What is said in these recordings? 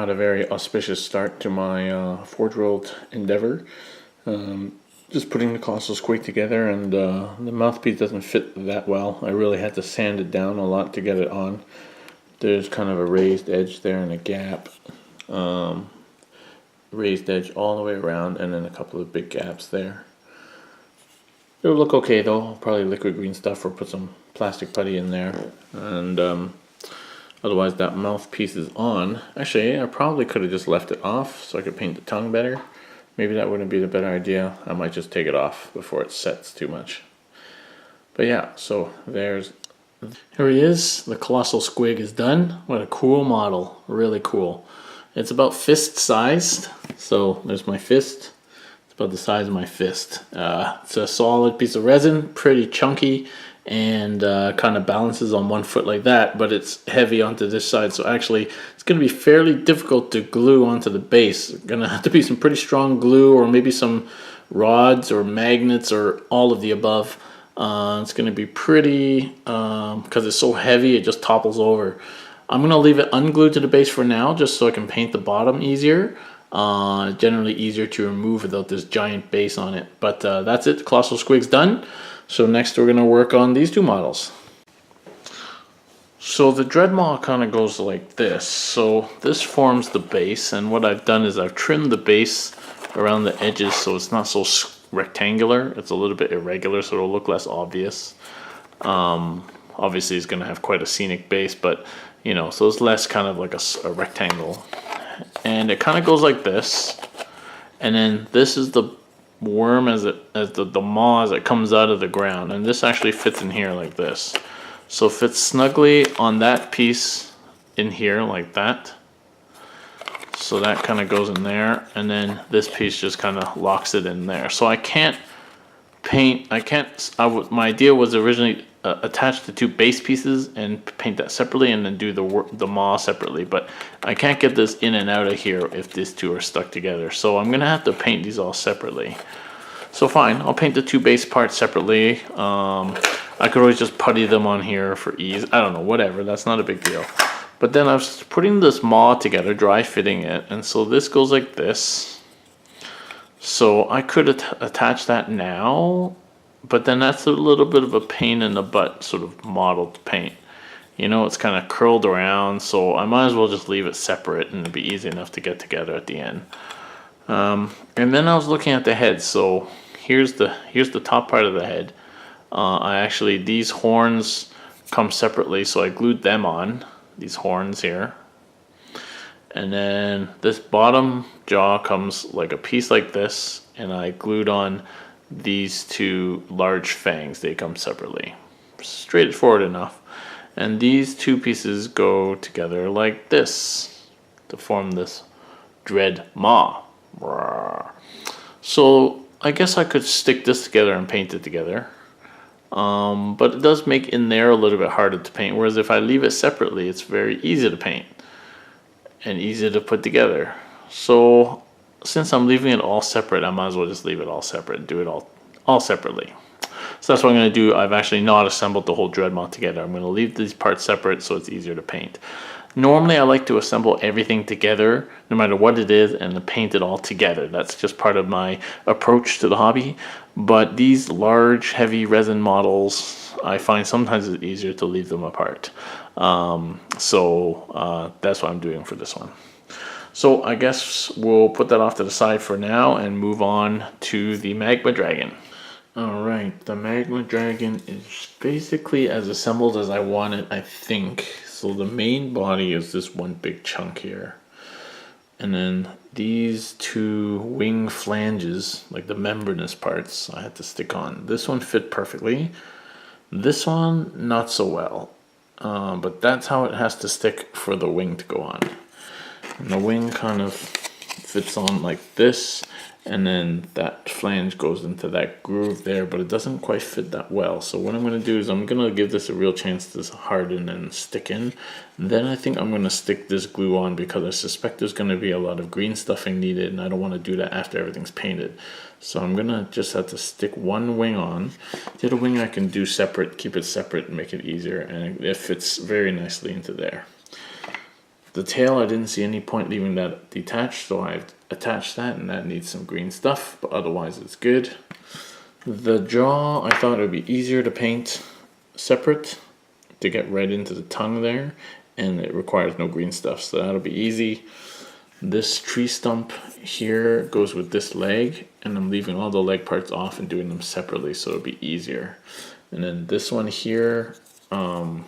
not a very auspicious start to my Forgeworld endeavor. Just putting the colossal squid together, and the mouthpiece doesn't fit that well. I really had to sand it down a lot to get it on. There's kind of a raised edge there and a gap. Raised edge all the way around, and then a couple of big gaps there. It'll look okay though. I'll probably liquid green stuff or put some plastic putty in there. And otherwise that mouthpiece is on. Actually, I probably could have just left it off so I could paint the tongue better. Maybe that wouldn't be the better idea. I might just take it off before it sets too much. But yeah, so here he is. The colossal squig is done. What a cool model. Really cool. It's about fist sized. So there's my fist. It's about the size of my fist. It's a solid piece of resin, pretty chunky, and kind of balances on one foot like that, but it's heavy onto this side, so actually it's going to be fairly difficult to glue onto the base. There's going to have to be some pretty strong glue, or maybe some rods or magnets or all of the above. It's going to be pretty, because it's so heavy it just topples over. I'm going to leave it unglued to the base for now, just so I can paint the bottom easier. Generally easier to remove without this giant base on it. But that's it, the colossal squig's done. So next we're going to work on these two models. So the Dreadmaw kind of goes like this. So this forms the base, and what I've done is I've trimmed the base around the edges so it's not so rectangular. It's a little bit irregular, so it'll look less obvious. Obviously it's going to have quite a scenic base, but you know, so it's less kind of like a rectangle. And it kind of goes like this, and then this is the worm the maw as it comes out of the ground, and this actually fits in here like this. So it fits snugly on that piece in here like that. So that kind of goes in there, and then this piece just kind of locks it in there. So I can't paint, my idea was originally attach the two base pieces and paint that separately, and then do the maw separately, but I can't get this in and out of here if these two are stuck together, so I'm gonna have to paint these all separately. So fine, I'll paint the two base parts separately. I could always just putty them on here for ease. I don't know, whatever, that's not a big deal. But then I was putting this maw together, dry fitting it, and so this goes like this. So I could attach that now, but then that's a little bit of a pain in the butt sort of model to paint. You know, it's kind of curled around, so I might as well just leave it separate, and it'll be easy enough to get together at the end. And then I was looking at the head. So here's the top part of the head. These horns come separately, so I glued them on, these horns here. And then this bottom jaw comes like a piece like this, and I glued on these two large fangs. They come separately, straightforward enough. And these two pieces go together like this to form this dread maw. So I guess I could stick this together and paint it together, but it does make in there a little bit harder to paint, whereas if I leave it separately, it's very easy to paint and easy to put together. So since I'm leaving it all separate, I might as well just leave it all separate and do it all separately. So that's what I'm going to do. I've actually not assembled the whole Dreadmaw together. I'm going to leave these parts separate so it's easier to paint. Normally I like to assemble everything together, no matter what it is, and to paint it all together. That's just part of my approach to the hobby. But these large, heavy resin models, I find sometimes it's easier to leave them apart. That's what I'm doing for this one. So I guess we'll put that off to the side for now and move on to the Magma Dragon. Alright, the Magma Dragon is basically as assembled as I want it, I think. So the main body is this one big chunk here. And then these two wing flanges, like the membranous parts, I had to stick on. This one fit perfectly. This one, not so well. But that's how it has to stick for the wing to go on. And the wing kind of fits on like this, and then that flange goes into that groove there, but it doesn't quite fit that well. So what I'm going to do is I'm going to give this a real chance to harden and stick in. Then I think I'm going to stick this glue on, because I suspect there's going to be a lot of green stuffing needed, and I don't want to do that after everything's painted. So I'm going to just have to stick one wing on. The other wing I can do separate, keep it separate and make it easier, and it fits very nicely into there. The tail, I didn't see any point leaving that detached, so I've attached that, and that needs some green stuff, but otherwise it's good. The jaw, I thought it would be easier to paint separate to get right into the tongue there, and it requires no green stuff, so that'll be easy. This tree stump here goes with this leg, and I'm leaving all the leg parts off and doing them separately, so it'll be easier. And then this one here, I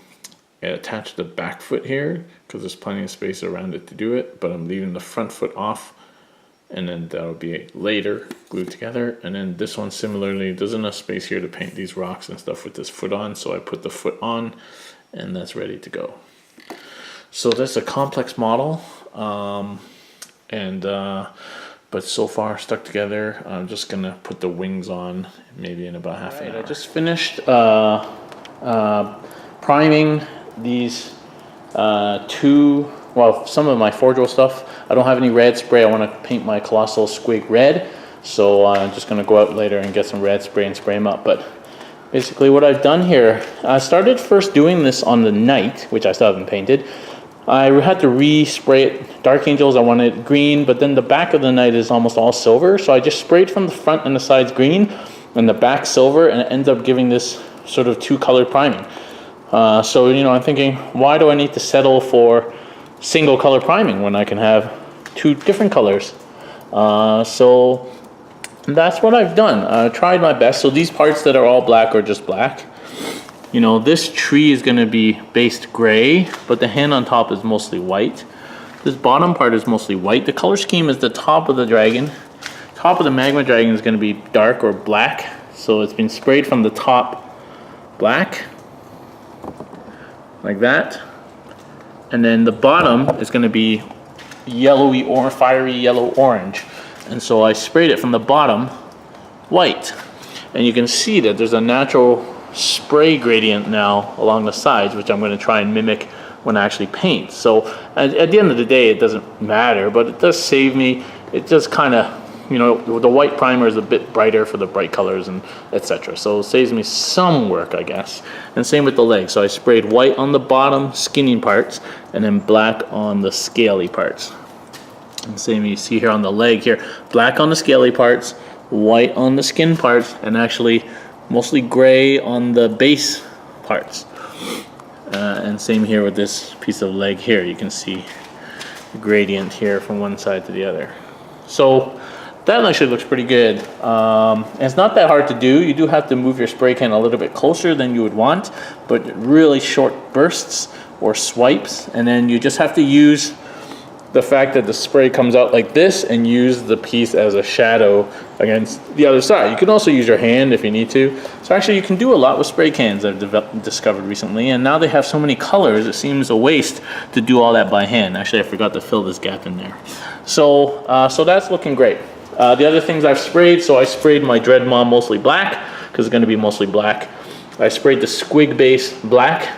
attached the back foot here because there's plenty of space around it to do it, but I'm leaving the front foot off, and then that'll be later glued together. And then this one similarly, there's enough space here to paint these rocks and stuff with this foot on, so I put the foot on and that's ready to go. So that's a complex model, but so far stuck together. I'm just gonna put the wings on maybe in about half an hour. I just finished priming these some of my Forgeworld stuff. I don't have any red spray. I want to paint my colossal squid red, so I'm just going to go out later and get some red spray and spray them up. But basically what I've done here, I started first doing this on the knight, which I still haven't painted. I had to re-spray it. Dark Angels, I wanted green, but then the back of the knight is almost all silver, so I just sprayed from the front and the sides green and the back silver, and it ends up giving this sort of two-color priming. So, you know, I'm thinking, why do I need to settle for single color priming when I can have two different colors? So that's what I've done. I tried my best. So these parts that are all black are just black. You know, this tree is going to be based gray, but the hand on top is mostly white. This bottom part is mostly white. The color scheme is the top of the dragon. Top of the Magma Dragon is going to be dark or black. So it's been sprayed from the top black, like that, and then the bottom is going to be yellowy or fiery yellow orange, and so I sprayed it from the bottom white, and you can see that there's a natural spray gradient now along the sides, which I'm going to try and mimic when I actually paint. So at the end of the day, it doesn't matter, but it does save me. It just kind of, you know, the white primer is a bit brighter for the bright colors and etc. So it saves me some work, I guess. And same with the legs. So I sprayed white on the bottom skinny parts and then black on the scaly parts. And same you see here on the leg here, black on the scaly parts, white on the skin parts, and actually mostly gray on the base parts. And same here with this piece of leg here. You can see the gradient here from one side to the other. So that actually looks pretty good. And it's not that hard to do. You do have to move your spray can a little bit closer than you would want, but really short bursts or swipes. And then you just have to use the fact that the spray comes out like this and use the piece as a shadow against the other side. You can also use your hand if you need to. So actually you can do a lot with spray cans, I've discovered recently. And now they have so many colors, it seems a waste to do all that by hand. Actually, I forgot to fill this gap in there. So that's looking great. The other things I've sprayed, so I sprayed my Dread Maw mostly black, because it's going to be mostly black. I sprayed the squig base black,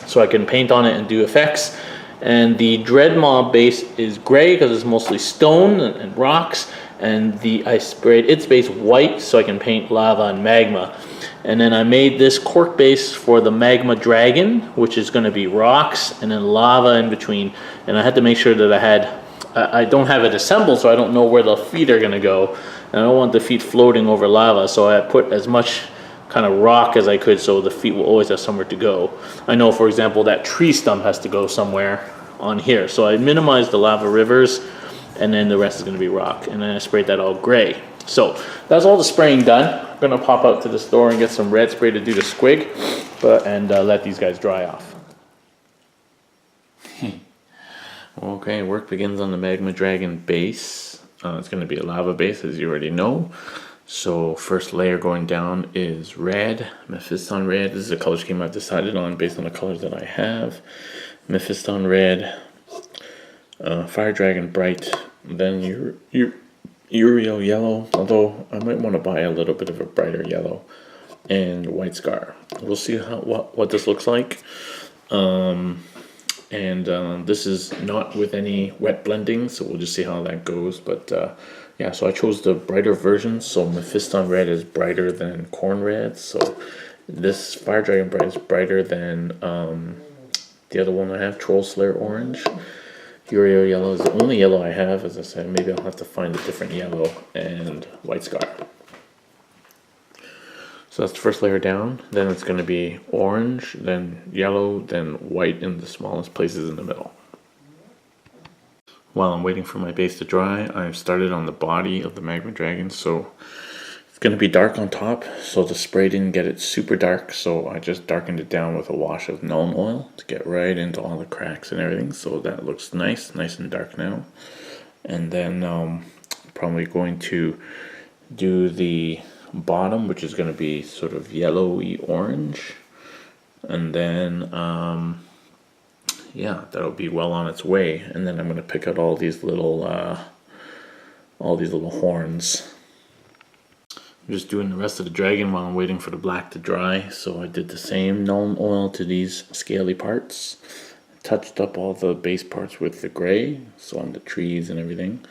so I can paint on it and do effects. And the Dread Maw base is gray, because it's mostly stone and rocks. And I sprayed its base white, so I can paint lava and magma. And then I made this cork base for the Magma Dragon, which is going to be rocks and then lava in between. And I had to make sure that I don't have it assembled, so I don't know where the feet are going to go. And I don't want the feet floating over lava, so I put as much kind of rock as I could so the feet will always have somewhere to go. I know, for example, that tree stump has to go somewhere on here. So I minimized the lava rivers, and then the rest is going to be rock. And then I sprayed that all gray. So that's all the spraying done. I'm going to pop out to the store and get some red spray to do the squig, and let these guys dry off. Okay, work begins on the Magma Dragon base. It's going to be a lava base, as you already know. So first layer going down is red, Mephiston red. This is the color scheme I've decided on based on the colors that I have. Mephiston red, Fire Dragon bright, then Uriel yellow, although I might want to buy a little bit of a brighter yellow, and White Scar. We'll see what this looks like. This is not with any wet blending, so we'll just see how that goes. But yeah, so I chose the brighter version. So Mephiston red is brighter than Corn red. So this Fire Dragon bright is brighter than the other one I have, Troll Slayer Orange. Uriel Yellow is the only yellow I have. As I said, maybe I'll have to find a different yellow, and White Scar. So that's the first layer down. Then it's going to be orange, then yellow, then white in the smallest places in the middle. While I'm waiting for my base to dry, I've started on the body of the Magma Dragon. So it's going to be dark on top. So the spray didn't get it super dark. So I just darkened it down with a wash of Nuln Oil to get right into all the cracks and everything. So that looks nice and dark now. And then probably going to do the bottom, which is going to be sort of yellowy orange, and then yeah, that'll be well on its way. And then I'm going to pick out all these little horns. I'm just doing the rest of the dragon while I'm waiting for the black to dry. So I did the same Nuln Oil to these scaly parts, touched up all the base parts with the gray, so on the trees and everything.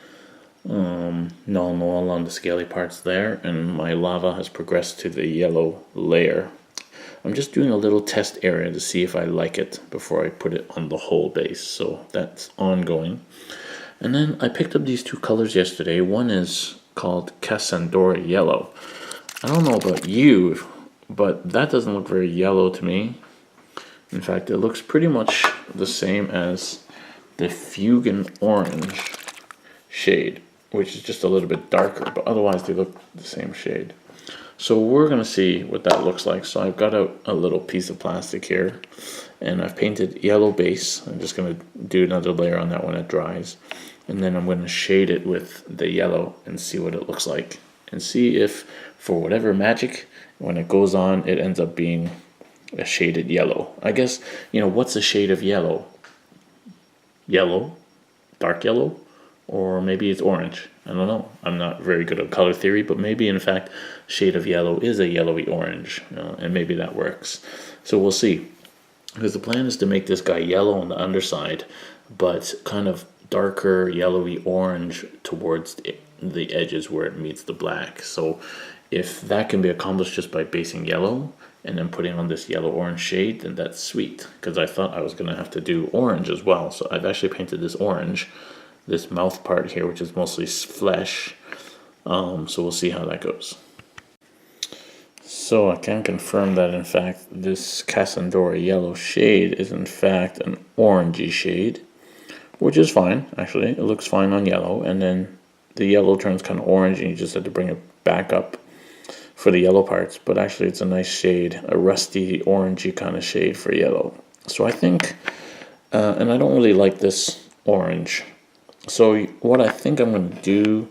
Nuln Oil on the scaly parts there, and my lava has progressed to the yellow layer. I'm just doing a little test area to see if I like it before I put it on the whole base, so that's ongoing. And then I picked up these two colors yesterday. One is called Cassandora Yellow. I don't know about you, but that doesn't look very yellow to me. In fact, it looks pretty much the same as the Fugen Orange shade, which is just a little bit darker, but otherwise they look the same shade. So we're going to see what that looks like. So I've got a little piece of plastic here, and I've painted yellow base. I'm just going to do another layer on that when it dries, and then I'm going to shade it with the yellow and see what it looks like, and see if, for whatever magic, when it goes on, it ends up being a shaded yellow. I guess, what's a shade of yellow? Yellow? Dark yellow? Or maybe it's orange. I don't know. I'm not very good at color theory, but maybe in fact shade of yellow is a yellowy orange, and maybe that works. So we'll see. Because the plan is to make this guy yellow on the underside, but kind of darker yellowy orange towards the edges where it meets the black. So if that can be accomplished just by basing yellow and then putting on this yellow orange shade, then that's sweet. Because I thought I was going to have to do orange as well. So I've actually painted this orange, this mouth part here, which is mostly flesh. So we'll see how that goes. So I can confirm that in fact this Cassandora yellow shade is in fact an orangey shade, which is fine actually. It looks fine on yellow, and then the yellow turns kind of orange and you just have to bring it back up for the yellow parts, but actually it's a nice shade, a rusty orangey kind of shade for yellow. So I think, and I don't really like this orange. So what I think I'm going to do,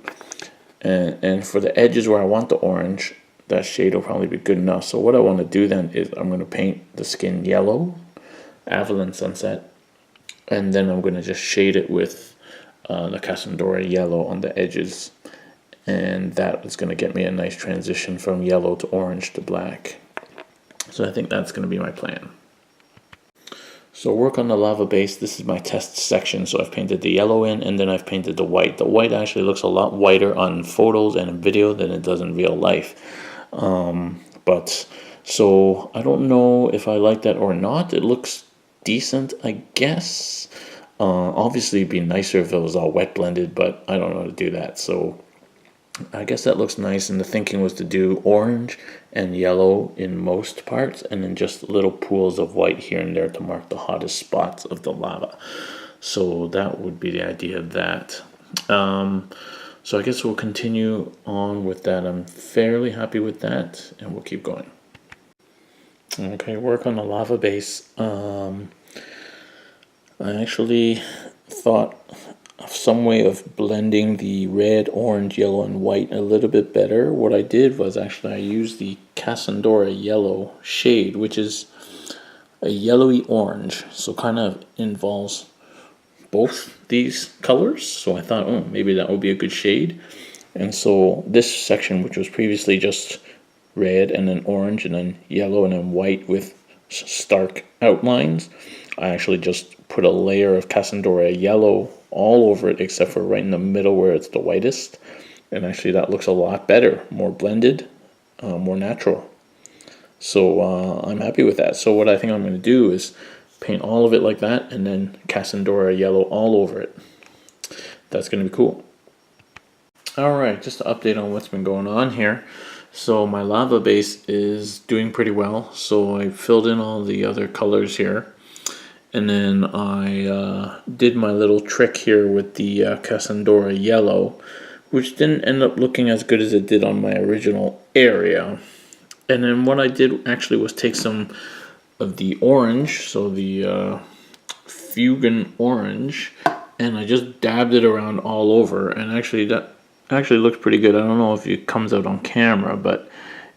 and for the edges where I want the orange, that shade will probably be good enough. So what I want to do then is I'm going to paint the skin yellow, Avalon Sunset, and then I'm going to just shade it with the Cassandora yellow on the edges, and that is going to get me a nice transition from yellow to orange to black. So I think that's going to be my plan. So work on the lava base. This is my test section. So I've painted the yellow in, and then I've painted the white. The white actually looks a lot whiter on photos and in video than it does in real life. But so I don't know if I like that or not. It looks decent, I guess. Obviously it'd be nicer if it was all wet blended, but I don't know how to do that. So I guess that looks nice, and the thinking was to do orange and yellow in most parts, and then just little pools of white here and there to mark the hottest spots of the lava. So that would be the idea of that. So I guess we'll continue on with that. I'm fairly happy with that, and we'll keep going. Okay, work on the lava base. I actually thought of some way of blending the red, orange, yellow, and white a little bit better. What I did was actually I used the Cassandora yellow shade, which is a yellowy orange, so kind of involves both these colors. So I thought, oh, maybe that would be a good shade. And so this section, which was previously just red and then orange and then yellow and then white with stark outlines, I actually just put a layer of Cassandora yellow all over it, except for right in the middle where it's the whitest. And actually that looks a lot better, more blended, more natural. So I'm happy with that. So what I think I'm going to do is paint all of it like that, and then Cassandra yellow all over it. That's going to be cool. Alright, just an update on what's been going on here. So my lava base is doing pretty well. So I filled in all the other colors here. And then I did my little trick here with the Cassandra yellow, which didn't end up looking as good as it did on my original area. And then what I did actually was take some of the orange, so the Fugan orange, and I just dabbed it around all over, and actually that actually looks pretty good. I don't know if it comes out on camera, but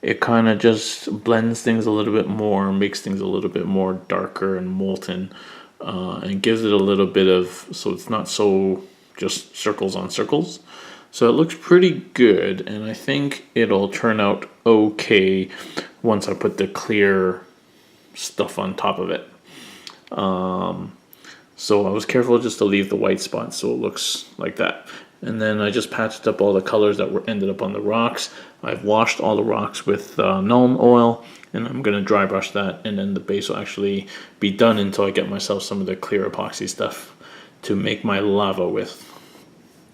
it kind of just blends things a little bit more, makes things a little bit more darker and molten, and gives it a little bit of, so it's not so just circles on circles. So it looks pretty good, and I think it'll turn out okay once I put the clear stuff on top of it. So I was careful just to leave the white spots so it looks like that. And then I just patched up all the colors that were ended up on the rocks. I've washed all the rocks with Nuln oil, and I'm going to dry brush that, and then the base will actually be done until I get myself some of the clear epoxy stuff to make my lava with.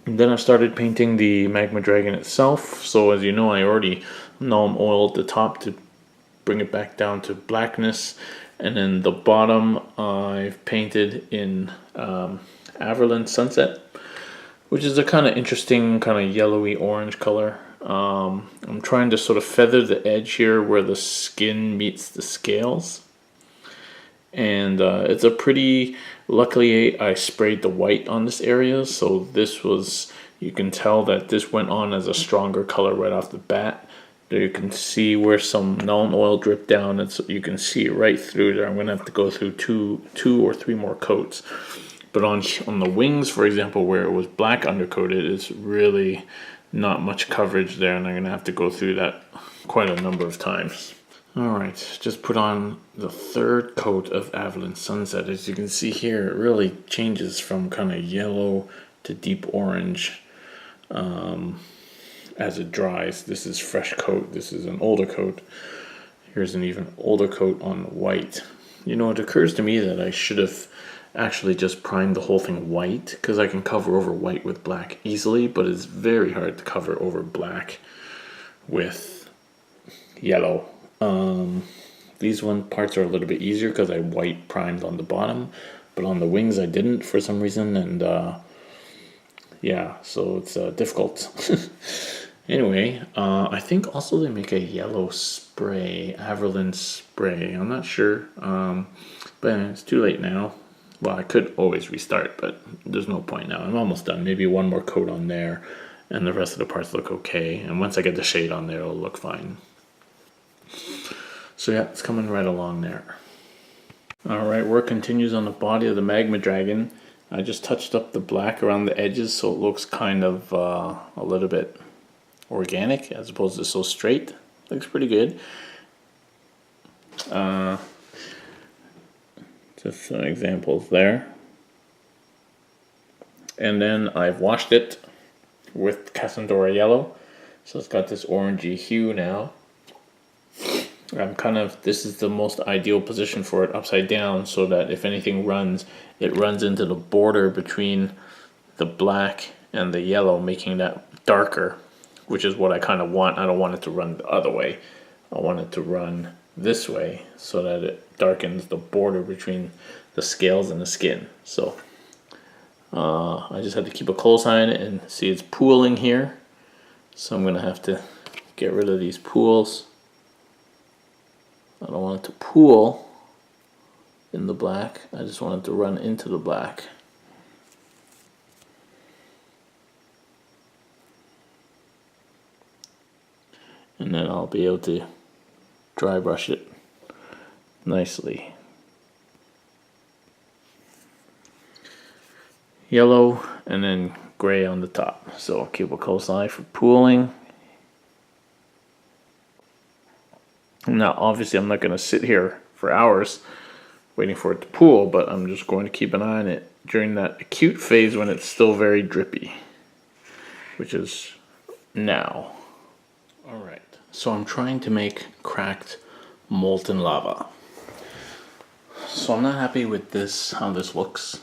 And then I started painting the Magma Dragon itself. So as you know, I already Nuln oiled the top to bring it back down to blackness, and then the bottom I've painted in Averland Sunset, which is a kind of interesting kind of yellowy orange color. I'm trying to sort of feather the edge here where the skin meets the scales, and it's a pretty, luckily I sprayed the white on this area, so this was, you can tell that this went on as a stronger color right off the bat. There you can see where some Nuln oil dripped down, and so you can see it right through there. I'm going to have to go through two or three more coats. But on the wings, for example, where it was black undercoated, it's really not much coverage there, and I'm going to have to go through that quite a number of times. Alright, just put on the third coat of Averland Sunset. As you can see here, it really changes from kind of yellow to deep orange as it dries. This is fresh coat, this is an older coat. Here's an even older coat on white. You know, it occurs to me that I should have actually just primed the whole thing white, because I can cover over white with black easily, but it's very hard to cover over black with yellow. These parts are a little bit easier because I white primed on the bottom, but on the wings I didn't for some reason, and yeah, so it's difficult. Anyway, I think also they make a yellow spray, Averland spray. I'm not sure, but it's too late now. Well, I could always restart, but there's no point now. I'm almost done. Maybe one more coat on there, and the rest of the parts look okay. And once I get the shade on there, it'll look fine. So yeah, it's coming right along there. Alright, work continues on the body of the Magma Dragon. I just touched up the black around the edges so it looks kind of a little bit organic as opposed to so straight. Looks pretty good. Just some examples there. And then I've washed it with Cassandra yellow, so it's got this orangey hue now. This is the most ideal position for it upside down, so that if anything runs, it runs into the border between the black and the yellow, making that darker, which is what I kind of want. I don't want it to run the other way. I want it to run this way so that it darkens the border between the scales and the skin. So I just had to keep a close eye on it, and see it's pooling here. So I'm going to have to get rid of these pools. I don't want it to pool in the black. I just want it to run into the black. And then I'll be able to dry brush it nicely. Yellow and then gray on the top. So I'll keep a close eye for pooling. Now obviously I'm not going to sit here for hours waiting for it to pool, but I'm just going to keep an eye on it during that acute phase when it's still very drippy, which is now. So I'm trying to make cracked molten lava. So I'm not happy with this, how this looks.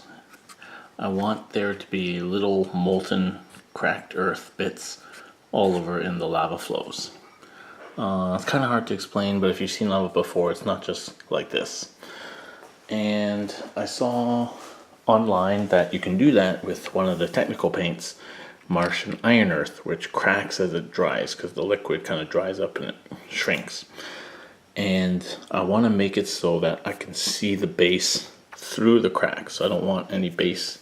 I want there to be little molten cracked earth bits all over in the lava flows. It's kind of hard to explain, but if you've seen lava before, it's not just like this. And I saw online that you can do that with one of the technical paints, Martian Iron Earth, which cracks as it dries because the liquid kind of dries up and it shrinks. And I want to make it so that I can see the base through the cracks. So I don't want any base,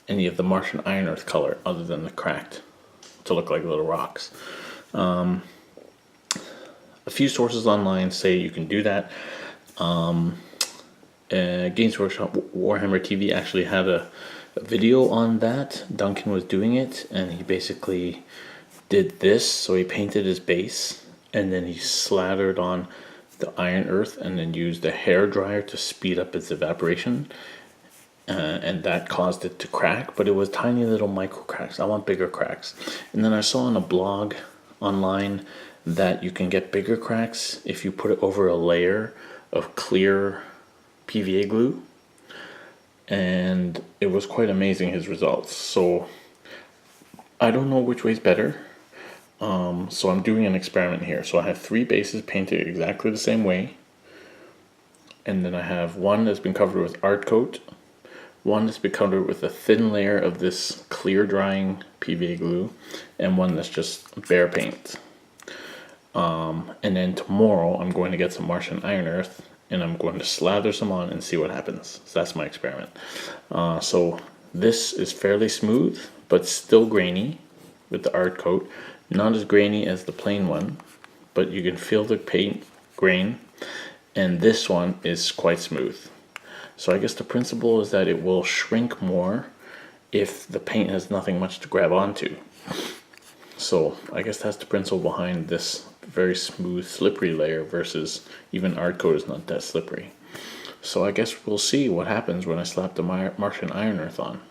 any of the Martian Iron Earth color other than the cracked to look like little rocks. A few sources online say you can do that. Games Workshop Warhammer TV actually had a video on that. Duncan was doing it, and he basically did this. So he painted his base, and then he slathered on the iron earth, and then used a hair dryer to speed up its evaporation. And that caused it to crack, but it was tiny little micro cracks. I want bigger cracks. And then I saw on a blog online that you can get bigger cracks if you put it over a layer of clear PVA glue. And it was quite amazing, his results. So I don't know which way's better. So I'm doing an experiment here. So I have 3 bases painted exactly the same way. And then I have one that's been covered with art coat. One that's been covered with a thin layer of this clear drying PVA glue. And one that's just bare paint. And then tomorrow I'm going to get some Martian Iron Earth. And I'm going to slather some on and see what happens. So that's my experiment. So this is fairly smooth, but still grainy with the art coat. Not as grainy as the plain one, but you can feel the paint grain. And this one is quite smooth. So I guess the principle is that it will shrink more if the paint has nothing much to grab onto. So I guess that's the principle behind this very smooth, slippery layer versus even art coat is not that slippery. So I guess we'll see what happens when I slap the Martian Iron Earth on.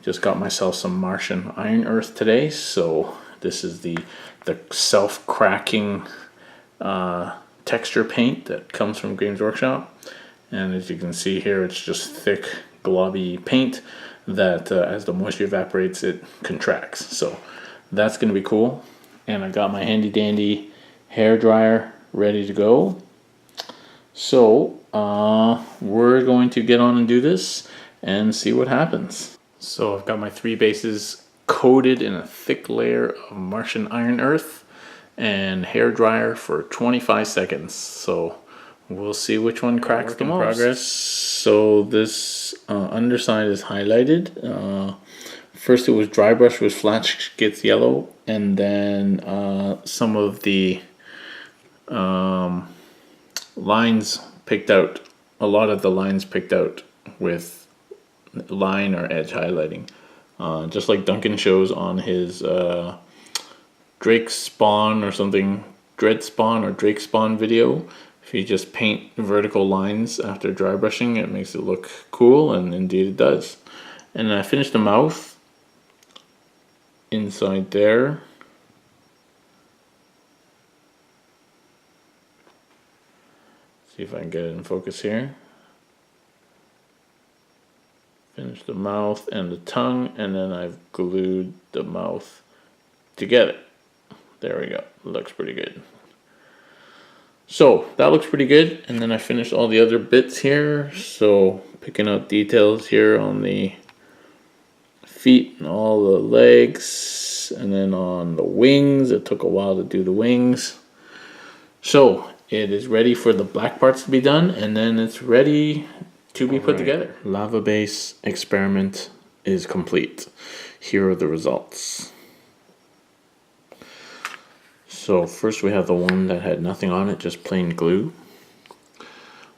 Just got myself some Martian Iron Earth today, so this is the self-cracking texture paint that comes from Games Workshop. And as you can see here, it's just thick, globby paint that as the moisture evaporates, it contracts. So that's going to be cool. And I got my handy dandy hair dryer ready to go. So we're going to get on and do this and see what happens. So I've got my 3 bases coated in a thick layer of Martian Iron Earth and hair dryer for 25 seconds. So we'll see which one cracks the most. Progress. So this underside is highlighted. First it was dry brush with flat gets yellow, and then some of the lines picked out, a lot of the lines picked out with line or edge highlighting. Just like Duncan shows on his Drake Spawn or something, Dread Spawn or Drake Spawn video. If you just paint vertical lines after dry brushing, it makes it look cool, and indeed it does. And I finished the mouth inside there. See if I can get it in focus here. Finish the mouth and the tongue, and then I've glued the mouth together. There we go. Looks pretty good. So that looks pretty good, and then I finished all the other bits here. So picking out details here on the feet and all the legs, and then on the wings. It took a while to do the wings. So it is ready for the black parts to be done, and then it's ready to be put together. Lava base experiment is complete. Here are the results. So first we have the one that had nothing on it, just plain glue.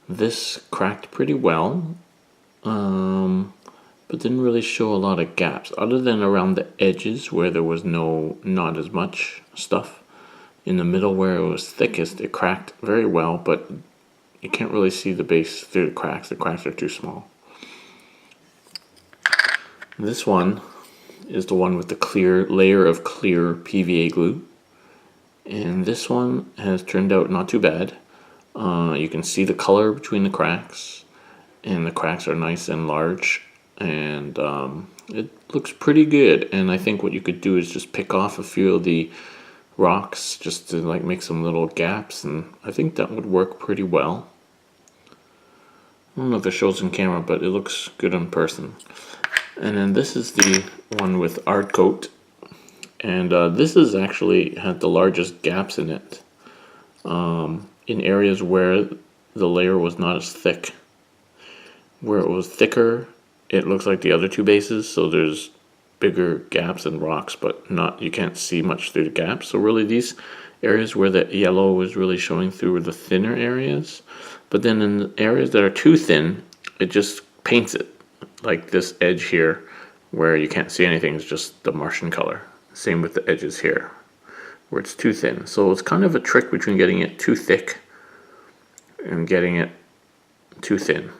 This cracked pretty well, but didn't really show a lot of gaps, other than around the edges where there was not as much stuff. In the middle where it was thickest, it cracked very well, but you can't really see the base through the cracks. The cracks are too small. This one is the one with the clear layer of clear PVA glue. And this one has turned out not too bad. You can see the color between the cracks, and the cracks are nice and large, and it looks pretty good. And I think what you could do is just pick off a few of the rocks just to like make some little gaps, and I think that would work pretty well. I don't know if it shows in camera, but it looks good in person. And then this is the one with art coat, and this is actually had the largest gaps in it, in areas where the layer was not as thick. Where it was thicker, it looks like the other two bases, so there's bigger gaps and rocks, but not, you can't see much through the gaps. So really these areas where the yellow was really showing through were the thinner areas, but then in the areas that are too thin, it just paints it. Like this edge here where you can't see anything, is just the Martian color. Same with the edges here where it's too thin. So it's kind of a trick between getting it too thick and getting it too thin.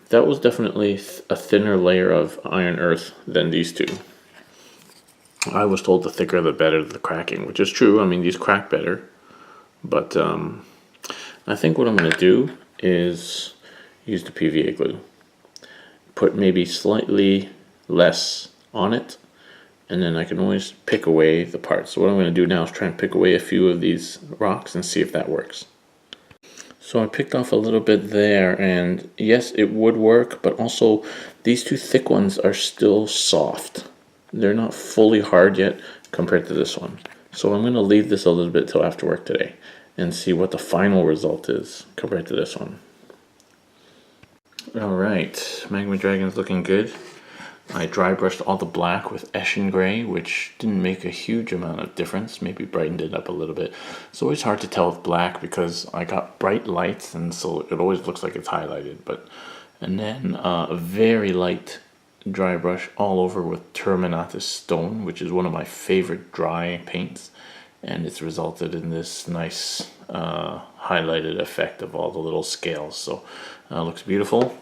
That was definitely a thinner layer of iron earth than these two. I was told the thicker the better the cracking, which is true. I mean, these crack better. But I think what I'm going to do is use the PVA glue. Put maybe slightly less on it, and then I can always pick away the parts. So what I'm going to do now is try and pick away a few of these rocks and see if that works. So I picked off a little bit there, and yes, it would work, but also these two thick ones are still soft. They're not fully hard yet compared to this one. So I'm going to leave this a little bit till after work today and see what the final result is compared to this one. Alright, Magma Dragon's looking good. I dry brushed all the black with Eshin Gray, which didn't make a huge amount of difference, maybe brightened it up a little bit. It's always hard to tell with black because I got bright lights, and so it always looks like it's highlighted. And then a very light dry brush all over with Terminatus Stone, which is one of my favorite dry paints, and it's resulted in this nice highlighted effect of all the little scales. So looks beautiful,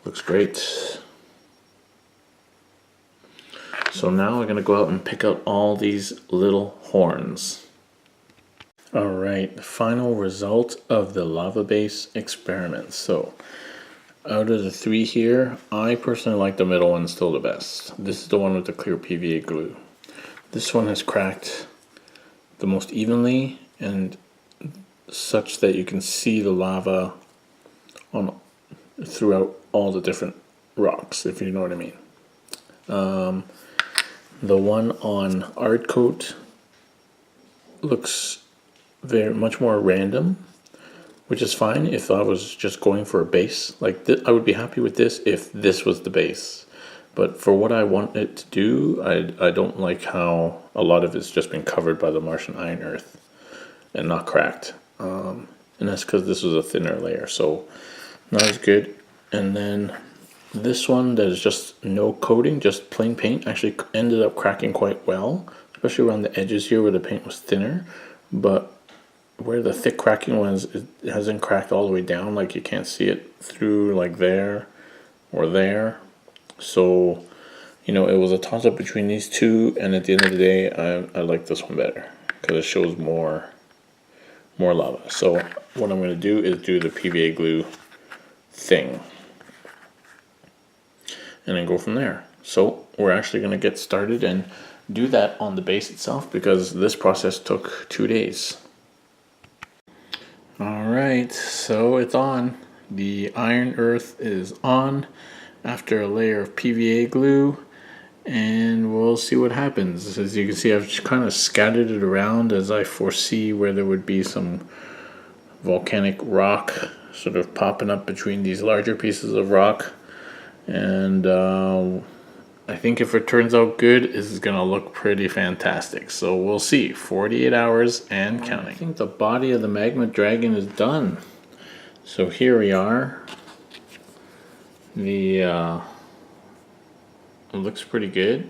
looks great. So now we're going to go out and pick out all these little horns. Alright, the final result of the lava base experiment. So out of the three here, I personally like the middle one still the best. This is the one with the clear PVA glue. This one has cracked the most evenly and such that you can see the lava on throughout all the different rocks, if you know what I mean. The one on art coat looks very much more random, which is fine if I was just going for a base. Like I would be happy with this if this was the base. But for what I want it to do, I don't like how a lot of it's just been covered by the Martian iron earth and not cracked. And that's because this was a thinner layer, so not as good. And then this one that is just no coating, just plain paint, actually ended up cracking quite well, especially around the edges here where the paint was thinner. But where the thick cracking was, it hasn't cracked all the way down, like you can't see it through like there or there. So, you know, it was a toss-up between these two, and at the end of the day, I like this one better because it shows more lava. So what I'm going to do is do the PVA glue thing and then go from there. So we're actually going to get started and do that on the base itself because this process took 2 days. Alright, so it's on. The iron earth is on after a layer of PVA glue, and we'll see what happens. As you can see, I've kind of scattered it around as I foresee where there would be some volcanic rock sort of popping up between these larger pieces of rock. And I think if it turns out good, this is going to look pretty fantastic. So we'll see. 48 hours and counting. I think the body of the Magma Dragon is done. So here we are. It looks pretty good.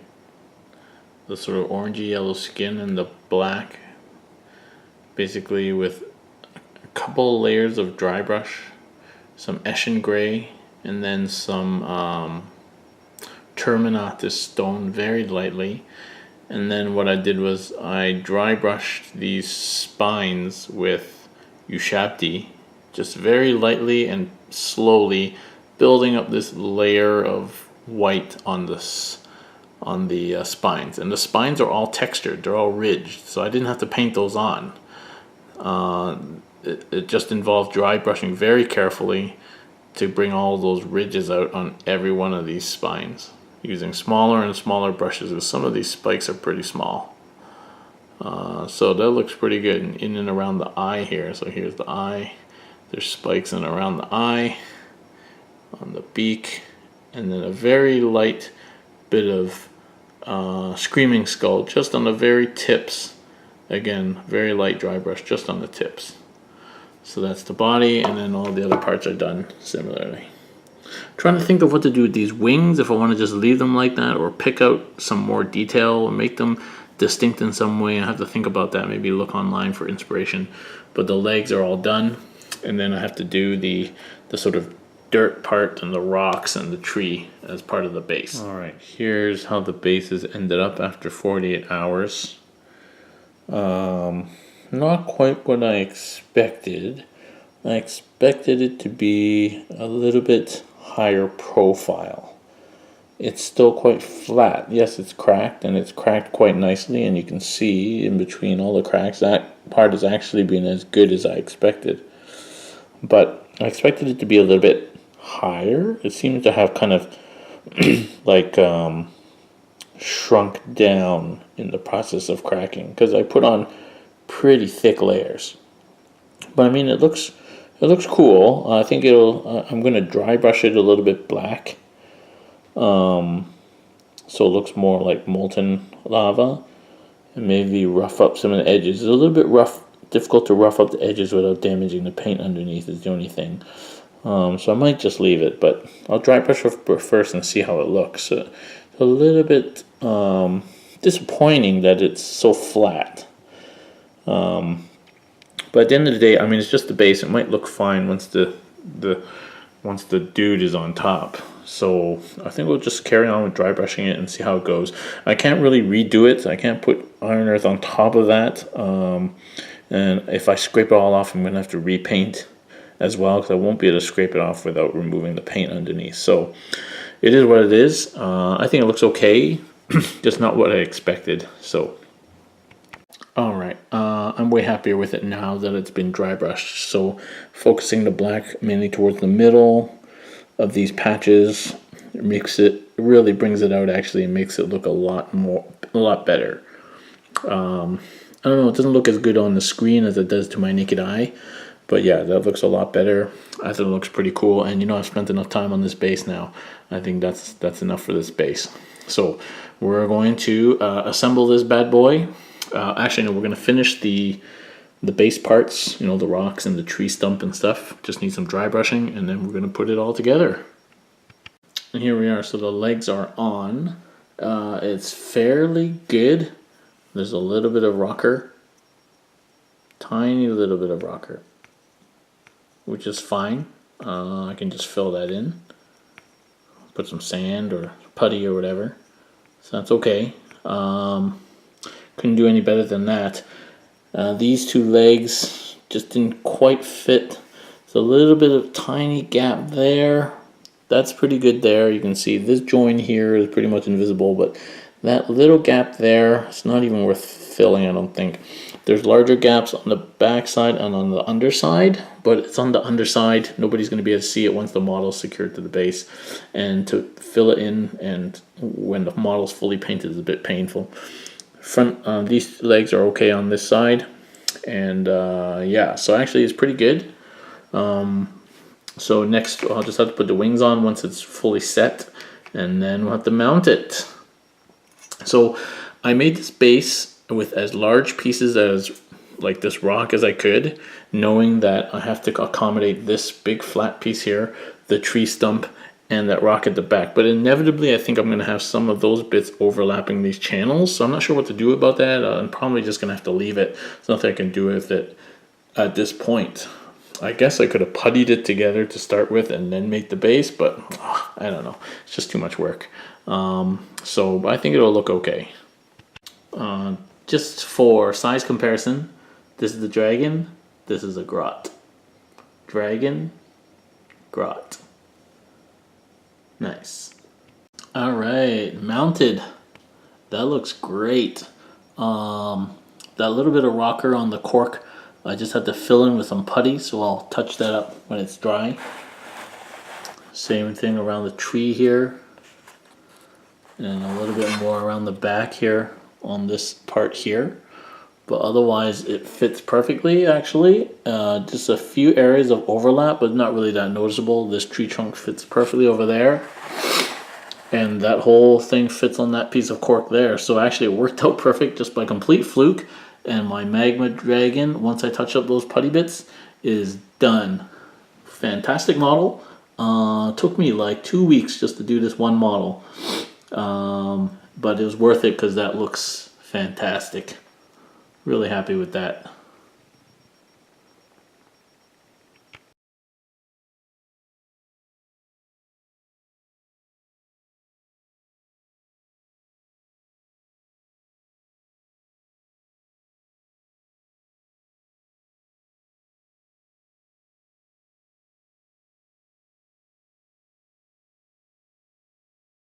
The sort of orangey yellow skin and the black, basically with a couple layers of dry brush, some Eshin Gray, and then some Terminatus Stone very lightly. And then what I did was I dry brushed these spines with Ushabti, just very lightly and slowly building up this layer of white on this on the spines. And the spines are all textured, they're all ridged, so I didn't have to paint those on. It just involved dry brushing very carefully to bring all those ridges out on every one of these spines, using smaller and smaller brushes, because some of these spikes are pretty small. So that looks pretty good in and around the eye here. So here's the eye, there's spikes in around the eye, on the beak, and then a very light bit of screaming skull just on the very tips. Again, very light dry brush just on the tips. So that's the body, and then all the other parts are done similarly. Trying to think of what to do with these wings, if I want to just leave them like that or pick out some more detail or make them distinct in some way. I have to think about that, maybe look online for inspiration. But the legs are all done, and then I have to do the sort of dirt part and the rocks and the tree as part of the base. Alright, here's how the base has ended up after 48 hours. Not quite what I expected. I expected it to be a little bit higher profile. It's still quite flat. Yes, it's cracked, and it's cracked quite nicely, and you can see in between all the cracks that part has actually been as good as I expected. But I expected it to be a little bit higher. It seems to have kind of like shrunk down in the process of cracking, because I put on pretty thick layers. But I mean, it looks cool. I think I'm going to dry brush it a little bit black, so it looks more like molten lava, and maybe rough up some of the edges. It's a little bit rough, difficult to rough up the edges without damaging the paint underneath is the only thing. So I might just leave it, but I'll dry brush it first and see how it looks. It's a little bit disappointing that it's so flat. But at the end of the day, I mean, it's just the base. It might look fine once the dude is on top. So I think we'll just carry on with dry brushing it and see how it goes. I can't really redo it. I can't put Iron Earth on top of that. And if I scrape it all off, I'm going to have to repaint as well, because I won't be able to scrape it off without removing the paint underneath. So it is what it is. I think it looks okay, just not what I expected. So alright, I'm way happier with it now that it's been dry brushed. So focusing the black mainly towards the middle of these patches really brings it out actually, and makes it look a lot better. I don't know, it doesn't look as good on the screen as it does to my naked eye, but yeah, that looks a lot better. I think it looks pretty cool, and you know, I've spent enough time on this base now. I think that's enough for this base. So we're going to assemble this bad boy. Actually, no, we're going to finish the base parts, you know, the rocks and the tree stump and stuff. Just need some dry brushing, and then we're going to put it all together. And here we are. So the legs are on. It's fairly good. There's a little bit of rocker. Tiny little bit of rocker, which is fine. I can just fill that in. Put some sand or putty or whatever. So that's okay. Couldn't do any better than that. These two legs just didn't quite fit. There's a little bit of tiny gap there. That's pretty good there. You can see this joint here is pretty much invisible, but that little gap there, it's not even worth filling, I don't think. There's larger gaps on the back side and on the underside, but it's on the underside. Nobody's going to be able to see it once the model's secured to the base. And to fill it in, and when the model's fully painted, is a bit painful. These legs are okay on this side, and yeah, so actually it's pretty good. So next I'll just have to put the wings on once it's fully set, and then we'll have to mount it. So I made this base with as large pieces as like this rock as I could, knowing that I have to accommodate this big flat piece here, the tree stump, and that rock at the back. But inevitably I think I'm going to have some of those bits overlapping these channels, so I'm not sure what to do about that. I'm probably just going to have to leave it. There's nothing I can do with it at this point. I guess I could have puttied it together to start with and then make the base, but I don't know, it's just too much work. So I think it'll look okay. Just for size comparison, this is the dragon, this is a grot. Dragon, grot. Nice. All right, mounted. That looks great. That little bit of rocker on the cork, I just had to fill in with some putty, so I'll touch that up when it's dry. Same thing around the tree here. And a little bit more around the back here on this part here. But otherwise it fits perfectly actually. Just a few areas of overlap, but not really that noticeable. This tree trunk fits perfectly over there. And that whole thing fits on that piece of cork there. So actually it worked out perfect just by complete fluke. And my Magma Dragon, once I touch up those putty bits, is done. Fantastic model. Took me like 2 weeks just to do this one model. But it was worth it because that looks fantastic. Really happy with that.